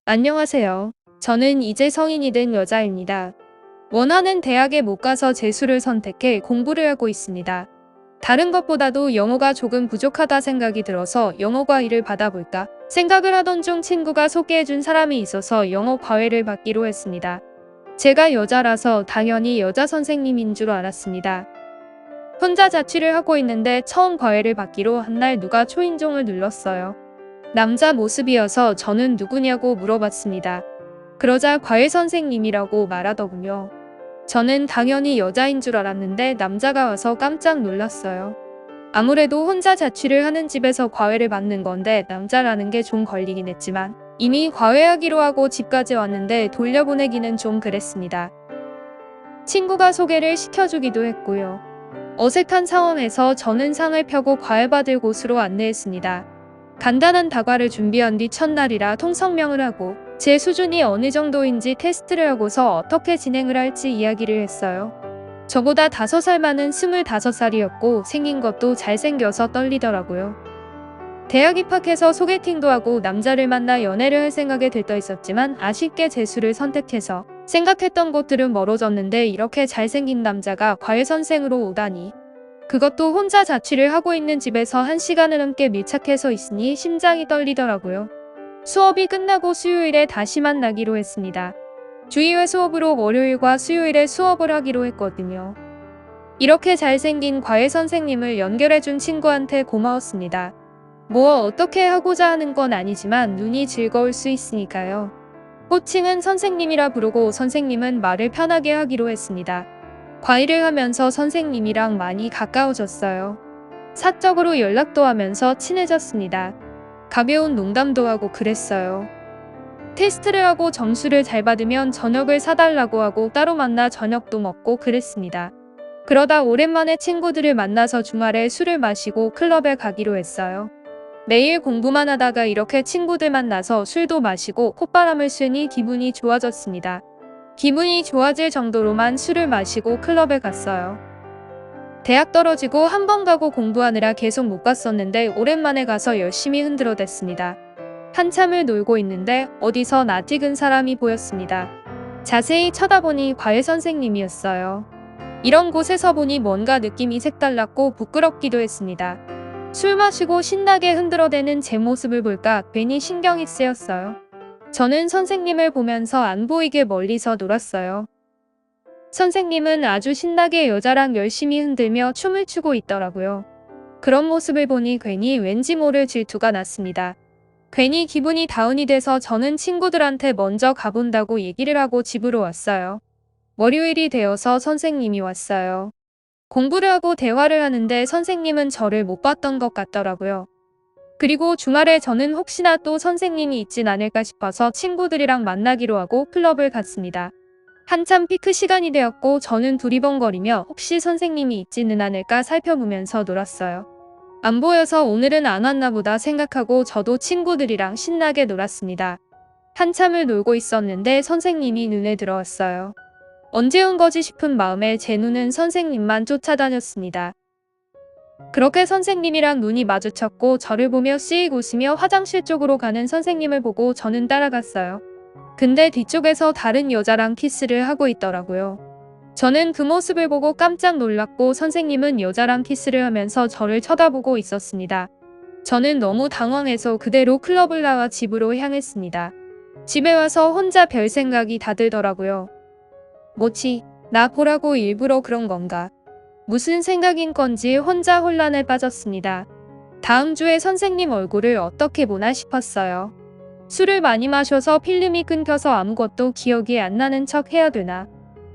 안녕하세요. 저는 이제 성인이 된 여자입니다. 원하는 대학에 못 가서 재수를 선택해 공부를 하고 있습니다. 다른 것보다도 영어가 조금 부족하다 생각이 들어서 영어 과외를 받아볼까 생각을 하던 중 친구가 소개해준 사람이 있어서 영어 과외를 받기로 했습니다. 제가 여자라서 당연히 여자 선생님인 줄 알았습니다. 혼자 자취를 하고 있는데 처음 과외를 받기로 한 날 누가 초인종을 눌렀어요. 남자 모습이어서 저는 누구냐고 물어봤습니다. 그러자 과외 선생님이라고 말하더군요. 저는 당연히 여자인 줄 알았는데 남자가 와서 깜짝 놀랐어요. 아무래도 혼자 자취를 하는 집에서 과외를 받는 건데 남자라는 게 좀 걸리긴 했지만 이미 과외하기로 하고 집까지 왔는데 돌려보내기는 좀 그랬습니다. 친구가 소개를 시켜주기도 했고요. 어색한 상황에서 저는 상을 펴고 과외받을 곳으로 안내했습니다. 간단한 다과를 준비한 뒤 첫날이라 통성명을 하고 제 수준이 어느 정도인지 테스트를 하고서 어떻게 진행을 할지 이야기를 했어요. 저보다 5살 많은 25살이었고 생긴 것도 잘생겨서 떨리더라고요. 대학 입학해서 소개팅도 하고 남자를 만나 연애를 할 생각에 들떠 있었지만 아쉽게 재수를 선택해서 생각했던 곳들은 멀어졌는데 이렇게 잘생긴 남자가 과외 선생으로 오다니. 그것도 혼자 자취를 하고 있는 집에서 1시간을 넘게 밀착해서 있으니 심장이 떨리더라고요. 수업이 끝나고 수요일에 다시 만나기로 했습니다. 주의회 수업으로 월요일과 수요일에 수업을 하기로 했거든요. 이렇게 잘생긴 과외 선생님을 연결해준 친구한테 고마웠습니다. 뭐 어떻게 하고자 하는 건 아니지만 눈이 즐거울 수 있으니까요. 호칭은 선생님이라 부르고 선생님은 말을 편하게 하기로 했습니다. 과외를 하면서 선생님이랑 많이 가까워졌어요. 사적으로 연락도 하면서 친해졌습니다. 가벼운 농담도 하고 그랬어요. 테스트를 하고 점수를 잘 받으면 저녁을 사달라고 하고 따로 만나 저녁도 먹고 그랬습니다. 그러다 오랜만에 친구들을 만나서 주말에 술을 마시고 클럽에 가기로 했어요. 매일 공부만 하다가 이렇게 친구들 만나서 술도 마시고 콧바람을 쐬니 기분이 좋아졌습니다. 기분이 좋아질 정도로만 술을 마시고 클럽에 갔어요. 대학 떨어지고 한 번 가고 공부하느라 계속 못 갔었는데 오랜만에 가서 열심히 흔들어댔습니다. 한참을 놀고 있는데 어디서 낯익은 사람이 보였습니다. 자세히 쳐다보니 과외 선생님이었어요. 이런 곳에서 보니 뭔가 느낌이 색달랐고 부끄럽기도 했습니다. 술 마시고 신나게 흔들어대는 제 모습을 볼까 괜히 신경이 쓰였어요. 저는 선생님을 보면서 안 보이게 멀리서 놀았어요. 선생님은 아주 신나게 여자랑 열심히 흔들며 춤을 추고 있더라고요. 그런 모습을 보니 괜히 왠지 모를 질투가 났습니다. 괜히 기분이 다운이 돼서 저는 친구들한테 먼저 가본다고 얘기를 하고 집으로 왔어요. 월요일이 되어서 선생님이 왔어요. 공부를 하고 대화를 하는데 선생님은 저를 못 봤던 것 같더라고요. 그리고 주말에 저는 혹시나 또 선생님이 있진 않을까 싶어서 친구들이랑 만나기로 하고 클럽을 갔습니다. 한참 피크 시간이 되었고 저는 두리번거리며 혹시 선생님이 있지는 않을까 살펴보면서 놀았어요. 안 보여서 오늘은 안 왔나 보다 생각하고 저도 친구들이랑 신나게 놀았습니다. 한참을 놀고 있었는데 선생님이 눈에 들어왔어요. 언제 온 거지 싶은 마음에 제 눈은 선생님만 쫓아다녔습니다. 그렇게 선생님이랑 눈이 마주쳤고 저를 보며 씩 웃으며 화장실 쪽으로 가는 선생님을 보고 저는 따라갔어요. 근데 뒤쪽에서 다른 여자랑 키스를 하고 있더라고요. 저는 그 모습을 보고 깜짝 놀랐고 선생님은 여자랑 키스를 하면서 저를 쳐다보고 있었습니다. 저는 너무 당황해서 그대로 클럽을 나와 집으로 향했습니다. 집에 와서 혼자 별 생각이 다 들더라고요. 뭐지? 나 보라고 일부러 그런 건가? 무슨 생각인 건지 혼자 혼란에 빠졌습니다. 다음 주에 선생님 얼굴을 어떻게 보나 싶었어요. 술을 많이 마셔서 필름이 끊겨서 아무것도 기억이 안 나는 척 해야 되나?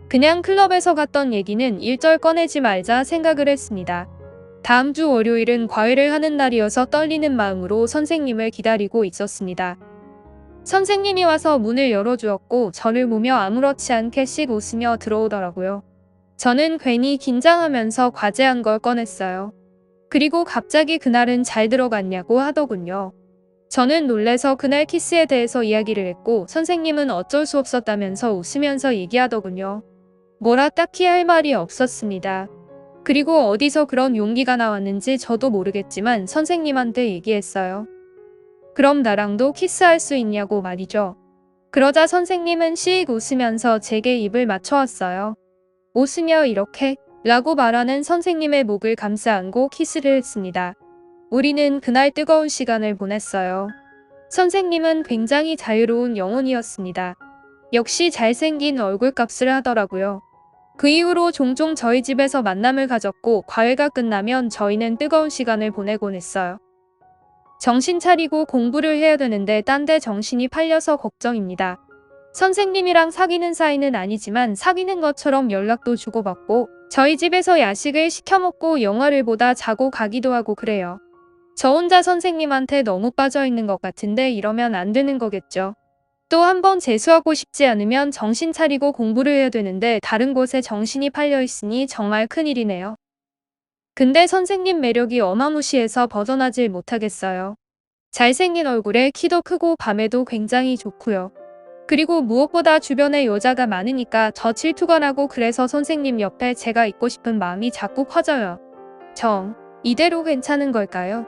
그냥 클럽에서 갔던 얘기는 일절 꺼내지 말자 생각을 했습니다. 다음 주 월요일은 과외를 하는 날이어서 떨리는 마음으로 선생님을 기다리고 있었습니다. 선생님이 와서 문을 열어주었고 저를 보며 아무렇지 않게 씩 웃으며 들어오더라고요. 저는 괜히 긴장하면서 과제한 걸 꺼냈어요. 그리고 갑자기 그날은 잘 들어갔냐고 하더군요. 저는 놀래서 그날 키스에 대해서 이야기를 했고 선생님은 어쩔 수 없었다면서 웃으면서 얘기하더군요. 뭐라 딱히 할 말이 없었습니다. 그리고 어디서 그런 용기가 나왔는지 저도 모르겠지만 선생님한테 얘기했어요. 그럼 나랑도 키스할 수 있냐고 말이죠. 그러자 선생님은 씩 웃으면서 제게 입을 맞춰왔어요. 웃으며 이렇게 라고 말하는 선생님의 목을 감싸 안고 키스를 했습니다. 우리는 그날 뜨거운 시간을 보냈어요. 선생님은 굉장히 자유로운 영혼이었습니다. 역시 잘생긴 얼굴값을 하더라고요. 그 이후로 종종 저희 집에서 만남을 가졌고 과외가 끝나면 저희는 뜨거운 시간을 보내곤 했어요. 정신 차리고 공부를 해야 되는데 딴 데 정신이 팔려서 걱정입니다. 선생님이랑 사귀는 사이는 아니지만 사귀는 것처럼 연락도 주고받고 저희 집에서 야식을 시켜 먹고 영화를 보다 자고 가기도 하고 그래요. 저 혼자 선생님한테 너무 빠져 있는 것 같은데 이러면 안 되는 거겠죠. 또 한 번 재수하고 싶지 않으면 정신 차리고 공부를 해야 되는데 다른 곳에 정신이 팔려 있으니 정말 큰일이네요. 근데 선생님 매력이 어마무시해서 벗어나질 못하겠어요. 잘생긴 얼굴에 키도 크고 밤에도 굉장히 좋고요. 그리고 무엇보다 주변에 여자가 많으니까 저 질투가 나고 그래서 선생님 옆에 제가 있고 싶은 마음이 자꾸 커져요. 이대로 괜찮은 걸까요?